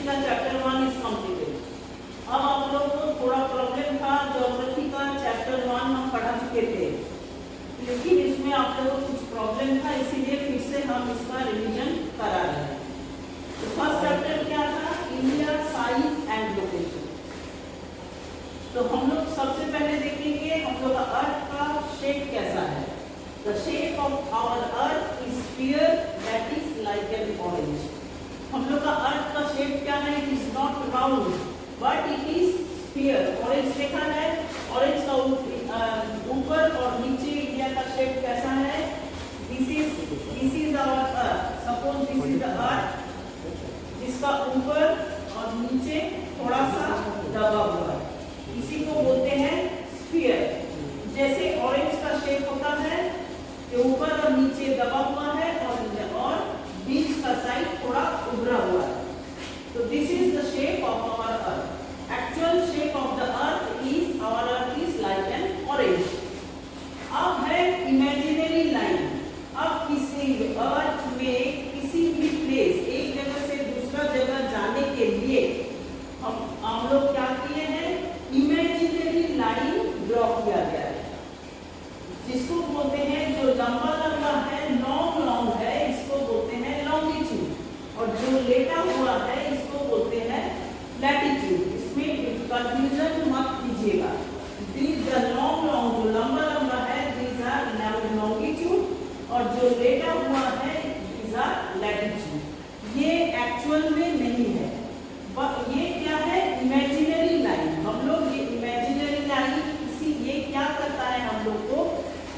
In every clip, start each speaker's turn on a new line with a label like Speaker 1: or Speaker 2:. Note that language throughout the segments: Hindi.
Speaker 1: हिस्ट्री का चैप्टर 1 इज कंप्लीटेड। अब आप लोग को थोड़ा प्रॉब्लम था, ज्योग्राफी का चैप्टर 1 हम पढ़ा चुके थे, लेकिन इसमें आप लोगों को कुछ प्रॉब्लम था, इसीलिए फिर से हम इसका रिवीजन करा रहे हैं। तो फर्स्ट चैप्टर क्या था? India size and location. तो हम लोग सबसे पहले देखेंगे हम लोग का अर्थ का शेप कैसा है। The shape of our earth is sphere that is like an orange. हम लोग का अर्थ का शेप क्या है? It is not round but it is sphere. Orange देखा है, ऑरेंज का ऊपर और नीचे इंडिया का शेप कैसा है? This is our earth. Suppose this is the earth जिसका ऊपर और नीचे थोड़ा सा दबा हुआ है, इसी को बोलते हैं स्फीयर। जैसे ऑरेंज का शेप होता है कि ऊपर और नीचे दबा हुआ है और बीच का साइड थोड़ा उभरा हुआ है। तो this is the shape of our earth. Actual shape of the earth is our earth is like an orange. अब है इमेजिनरी लाइन। अब किसी अर्थ में किसी भी प्लेस, एक जगह से दूसरा जगह जाने के लिए हम लोग क्या किए हैं? इमेजिनरी लाइन ड्रॉ किया गया है, जिसको बोलते हैं जो लंबा लंबा है, लॉन्ग है, इसको बोलते हैं लॉन्गिट्यूड, और जो लेटा हुआ है इसको बोलते हैं लैटिट्यूड। इसमें कंफ्यूजन मत कीजिएगा। द लॉन्ग जो लंबा है दीज आर लॉन्गिट्यूड, और जो लेटा हुआ है दीज आर लैटिट्यूड। ये एक्चुअल में नहीं है, ये क्या है? Imaginary line. हम लोग ये इमेजिनरी लाइन ये क्या करता है? हम लोग को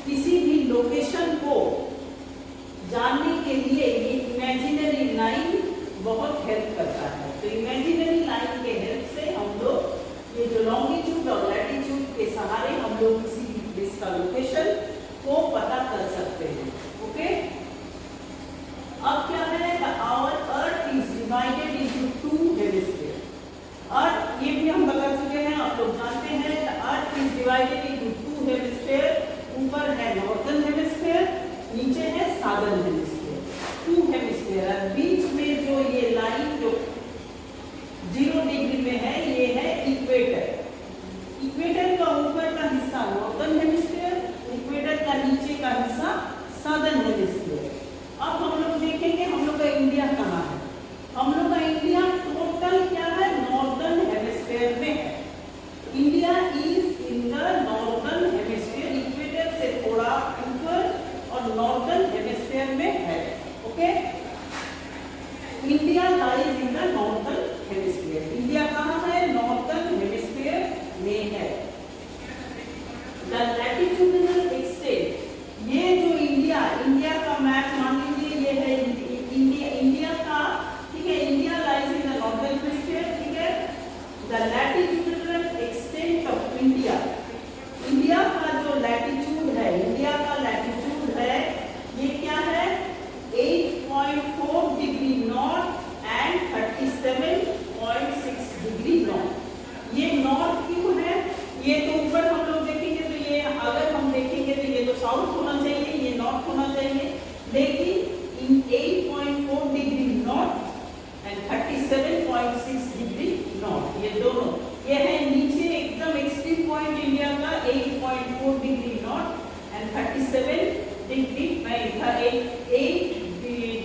Speaker 1: किसी भी लोकेशन को जानने के लिए ये इमेजिनरी लाइन बहुत हेल्प करता है। तो इमेजिनरी लाइन के हेल्प से हम लोग ये जो लॉन्गिट्यूड और लैटिट्यूड के सहारे हम लोग किसी भी प्लेस का लोकेशन को पता कर सकते हैं। ओके, अब क्या है? Our earth is divided into two hemisphere. Earth ये भी हम बता चुके हैं, आप लोग जानते हैं। Earth is divided into two hemisphere. ऊपर है नॉर्दर्न हेमिस्फीयर, नीचे है साउदर्न हेमिस्फीयर। Two hemisphere. बीच में जो ये लाइन जो 0 डिग्री में है, ये है इक्वेटर। इक्वेटर का ऊपर का हिस्सा नॉर्दर्न हेमिस्फीयर, इक्वेटर का नीचे का हिस्सा साउदर्न हेमिस्फीयर। अब हम लोग देखेंगे हम लोग का इंडिया कहाँ है। हम लोग का इंडिया टोटल क्या है? नॉर्दर्न हेमिस्फीयर में है। India is in the northern hemisphere. Equator से थोड़ा ऊपर और नॉर्दर्न हेमिस्फीयर में है। Okay, India lies in the northern hemisphere. India कहाँ है? नॉर्दर्न हेमिस्फीयर में है। द लैटिट्यूडिनल एक्सटेंट, ये जो इंडिया का मैप मान लीजिए, ये है इंडिया का, ठीक है। India lies in the northern hemisphere, ठीक है। The latitudinal extent of India, India का जो लैटिट्यूड है, इंडिया का लैटिट्यूड है, ये क्या है? 8.4 degree north and 37.6 degree north. ये नॉर्थ क्यों है? ये तो ऊपर हम लोग देखेंगे तो ये, अगर हम देखेंगे तो ये तो साउथ होना चाहिए, ये नॉर्थ होना चाहिए, लेकिन इन 8.4 degree north and 37.6 degree north, ये दोनों, ये है नीचे एकदम एक्सट्रीम पॉइंट इंडिया का 8.4 degree north and 37 degree 8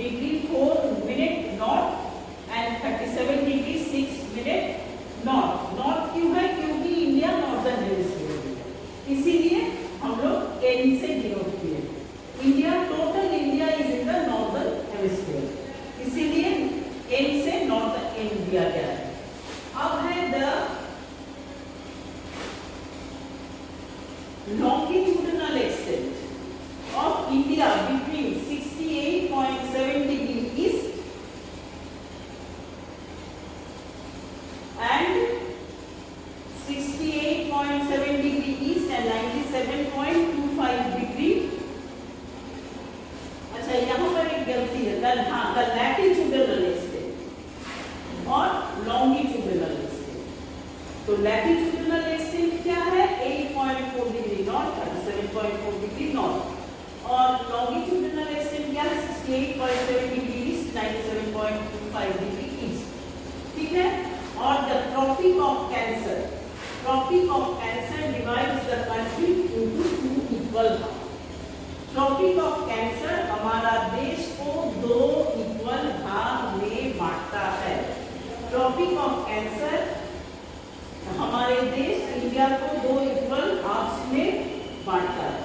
Speaker 1: degree 4 minute north and 37 degree 6 minute north. North क्यों है? क्योंकि इंडिया नॉर्दर्न हेमिस्फीयर में है, इसीलिए हम लोग एन से डिनोट किए। India, total India is in the northern hemisphere, इसीलिए एन से नॉर्दर्न एन दिया गया है। अब है the longitudinal extent of India between 68.7 degree east and 68.7 degree east and 97.25 degree। अच्छा, यहाँ पर एक गलती है, द लैटिट्यूडिनल एक्सटेंट और लॉन्गिट्यूडिनल एक्सटेंट। तो लैटिट्यूडिनल एक्सटेंट क्या है? 8.4 डिग्री नॉर्थ, 37.4 डिग्री नॉर्थ, और लॉन्गिट्यूडिनल एक्सटेंट क्या है? 68.7 डिग्री ईस्ट, 97.25 डिग्री ईस्ट। ठीक है। Tropic of Cancer. Tropic of Cancer divides the country into two equal halves. Tropic of Cancer हमारा देश को दो इक्वल भाग में बांटता है. Tropic of Cancer हमारे देश इंडिया को दो इक्वल भाग्स में बांटता है.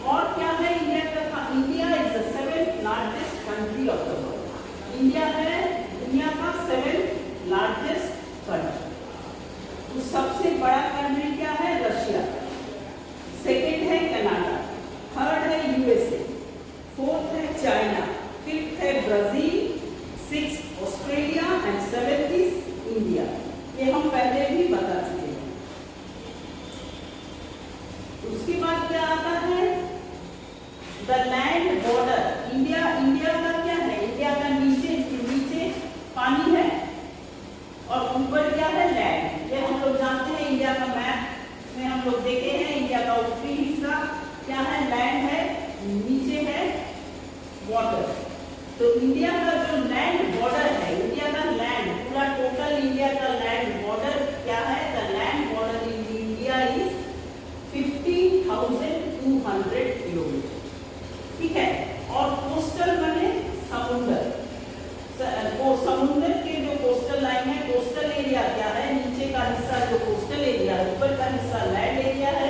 Speaker 1: और क्या है इंडिया का? India is the 7th largest country of the world. India है दुनिया का 7th लार्जेस्ट कंट्री. तो सबसे बड़ा कंट्री क्या है? रशिया. सेकंड है कनाडा, थर्ड है यूएसए, फोर्थ है चाइना, फिफ्थ है Brazil, sixth Australia and seventh is India. ये हम पहले भी बता चुके हैं. उसके बाद क्या आता है? The land border. इंडिया का क्या है? इंडिया का नीचे पानी है और ऊपर क्या है? लैंड. ये हम लोग जानते हैं. इंडिया का मैप में हम लोग देखे हैं. इंडिया का ऊपरी हिस्सा क्या है? लैंड है, नीचे है वाटर. तो इंडिया का जो लैंड बॉर्डर है, इंडिया का लैंड पूरा टोटल इंडिया का लैंड बॉर्डर क्या है? The land border in India is 15,200 kilometre. ठीक है. और कोस्टल माने समुद्र. वो समुद्र के जो कोस्टल लाइन है, कोस्टल एरिया क्या है? नीचे का हिस्सा जो कोस्टल एरिया है, ऊपर का हिस्सा लैंड एरिया है,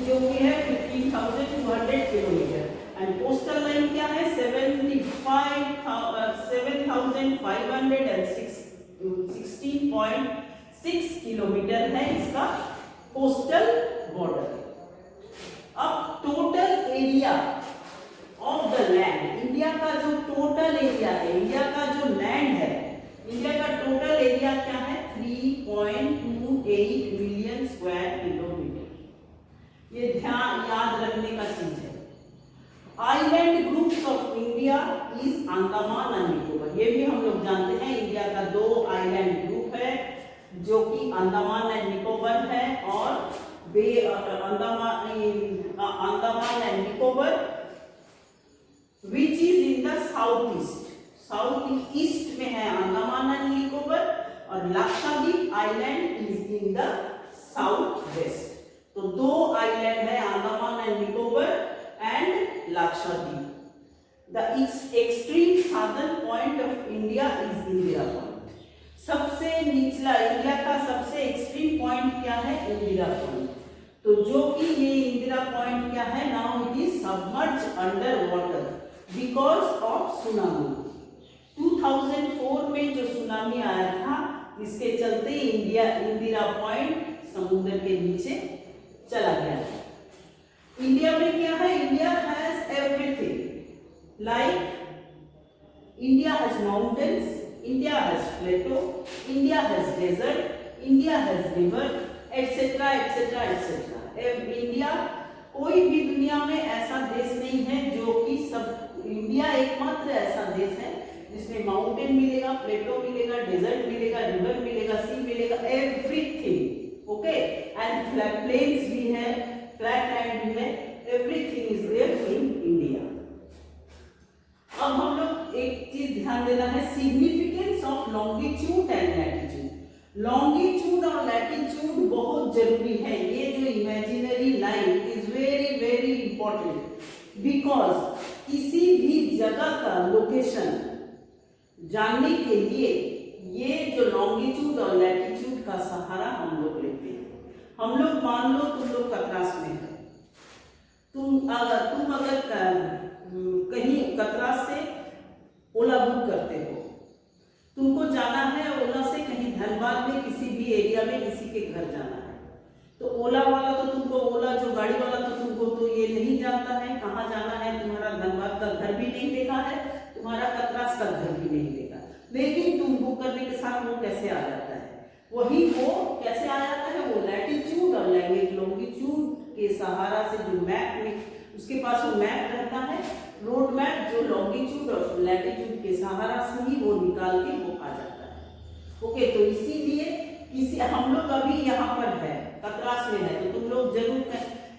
Speaker 1: जो कि है 15,200 किलोमीटर. एंड कोस्टल लाइन क्या है? 7,516.6 किलोमीटर है इसका कोस्टल बॉर्डर. अब total area of the land, India का जो टोटल एरिया है, इंडिया का जो लैंड है, इंडिया का टोटल एरिया क्या है? 3.28 मिलियन स्क्वायर किलोमीटर. ये ध्यान याद रखने का चीज है. Island groups of India is Andaman and Nicobar. ये भी हम लोग जानते हैं. इंडिया का दो आइलैंड ग्रुप है जो कि अंडमान एंड निकोबार है और Andaman and Nicobar which is in the southeast. South east में है अंडमान एंड निकोबार और Lakshadweep island is in the south west. तो दो आइलैंड है Andaman and Nicobar and Lakshadweep. The extreme southern point of India is Indira point. सबसे निचला इंडिया का सबसे एक्सट्रीम पॉइंट क्या है? इंदिरा पॉइंट. तो जो कि ये इंदिरा पॉइंट क्या है? Now it is submerged under water because of tsunami. 2004 में जो सुनामी आया था, इसके चलते इंदिरा पॉइंट समुद्र के नीचे चला गया. इंडिया में क्या है? India has everything. Like India has mountains, India has plateau, India has desert, India has river etcetera etcetera etcetera. India कोई भी दुनिया में ऐसा देश नहीं है जो कि सब. इंडिया एकमात्र ऐसा देश है जिसमें माउंटेन मिलेगा, प्लेटो मिलेगा, डेजर्ट मिलेगा, रिवर मिलेगा, सी मिलेगा, everything. Okay. And flat plains भी है, फ्लैट लैंड भी है. Everything is there in India. अब हम लोग एक चीज ध्यान देना है, significance of longitude and latitude. Longitude और लैटिट्यूड बहुत जरूरी है. ये जो imaginary line is very very important because किसी भी जगह का लोकेशन जानने के लिए ये जो लॉन्गिट्यूड और लैटिट्यूड का सहारा हम लोग लेते हैं. हम लोग मान लो तुम लोग कतरास में है. तुम अगर कहीं कतरास से ओला बुक करते हो, तुमको जाना है ओला से कहीं धनबाद में किसी भी एरिया में किसी के घर जाना है. तो ओला वाला तो तुमको, ओला जो गाड़ी वाला तो तुमको तो ये नहीं जानता है कहाँ जाना है. तुम्हारा धनबाद का घर भी नहीं देखा है, तुम्हारा कतरास का घर भी नहीं देखा, लेकिन तुम बुक करने के साथ वो कैसे आ जाता है? वही वो कैसे आ जाता है? वो लैटिट्यूड और लॉन्गिट्यूड के सहारा से जो मैप में उसके पास वो मैप रहता है, रोड मैप, जो लॉन्गिट्यूड और लैटिट्यूड के सहारा से ही वो निकाल के वो आ जाता है. ओके. तो इसीलिए किसी हम लोग अभी यहाँ पर है, कतरास में है, तो तुम लोग जरूर,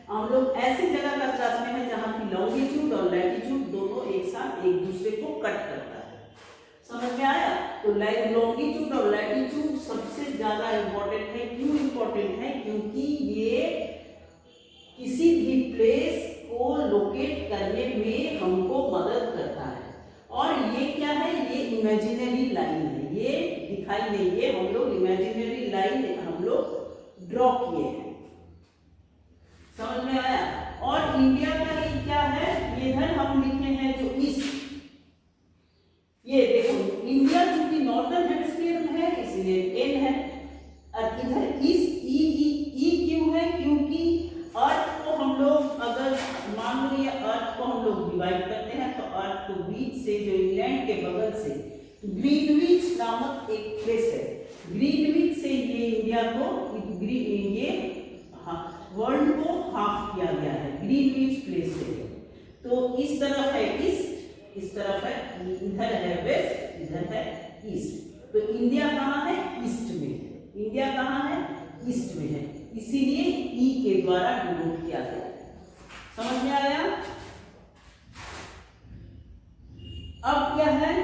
Speaker 1: हम लोग ऐसी जगह कतरास में है जहाँ की लॉन्गिट्यूड और लैटिट्यूड दोनों एक साथ एक दूसरे को कट करता है. समझ में आया? तो लॉन्गिट्यूड और लैटिट्यूड सबसे ज्यादा इम्पोर्टेंट है। क्यों इम्पोर्टेंट है? क्योंकि ये किसी भी प्लेस को लोकेट करने में हमको मदद करता है। और ये क्या है? ये इमेजिनरी लाइन है, ये दिखाई नहीं, ये हम लोग इमेजिनरी लाइन हम लोग ड्रॉ किए हैं। समझ में आया? और इंडिया का ये क्या है? इधर हम लिखे हैं जो ईस्ट, ये देखो इंडिया चूंकि नॉर्दर्न हेमिस्फीयर में है इसलिए एन है, और इधर ईस्ट ई क्यों है? क्योंकि अर्थ को हम लोग अगर मान लो ये अर्थ को हम लोग डिवाइड करते हैं तो अर्थ को बीच से जो इंग्लैंड के बगल से ग्रीनविच नामक एक प्लेस है, ग्रीनविच से ये इंडिया को ये वर्ल्ड को हाफ किया गया है, ग्रीनविच प्लेस से। तो इस तरफ है ईस्ट, इस तरफ है, इधर है वेस्ट, इधर है ईस्ट। तो इंडिया कहाँ है? ईस्ट में है। इंडिया कहाँ है? ईस्ट में है, इसीलिए ई के द्वारा डिनोट किया गया है। समझ में आया? अब क्या है?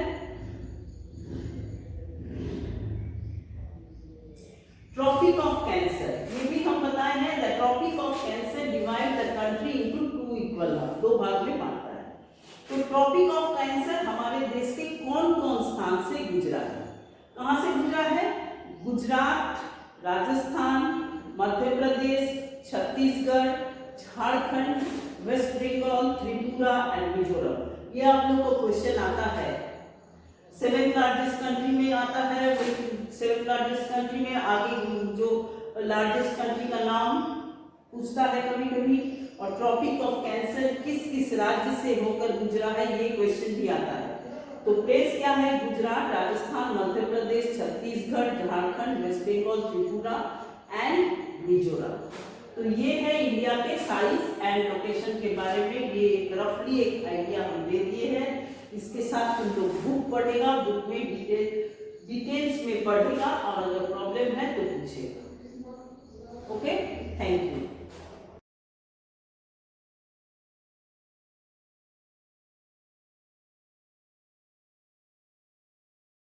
Speaker 1: ट्रॉपिक ऑफ कैंसर, ये भी हम बताए हैं। The tropic of cancer divide the country into two equal, दो भाग में बांटता है। तो ट्रॉपिक ऑफ कैंसर हमारे देश के कौन कौन स्थान से गुजरा है? कहां से गुजरा है? Gujarat, Rajasthan, Madhya Pradesh, Chhattisgarh, Jharkhand, waste Bengal, Tripura and Mizoram. ये आप लोग को क्वेश्चन आता है, 7th लार्जेस्ट कंट्री में आता है। 7th लार्जेस्ट कंट्री में आगे जो लार्जेस्ट कंट्री का नाम पूछता है कभी कभी, और ट्रॉपिक ऑफ कैंसर किस किस राज्य से होकर गुजरा है ये क्वेश्चन भी आता है। तो प्लेस क्या है? Gujarat, Rajasthan, Madhya Pradesh, Chhattisgarh, Jharkhand, waste Bengal, Tripura and Mizoram. तो ये है इंडिया के साइज एंड लोकेशन के बारे में, ये रफली एक आइडिया हम दे दिए हैं। इसके साथ तुम लोग बुक पढ़ेगा, बुक में डिटेल्स में पढ़ेगा, और अगर प्रॉब्लम है तो पूछेगा।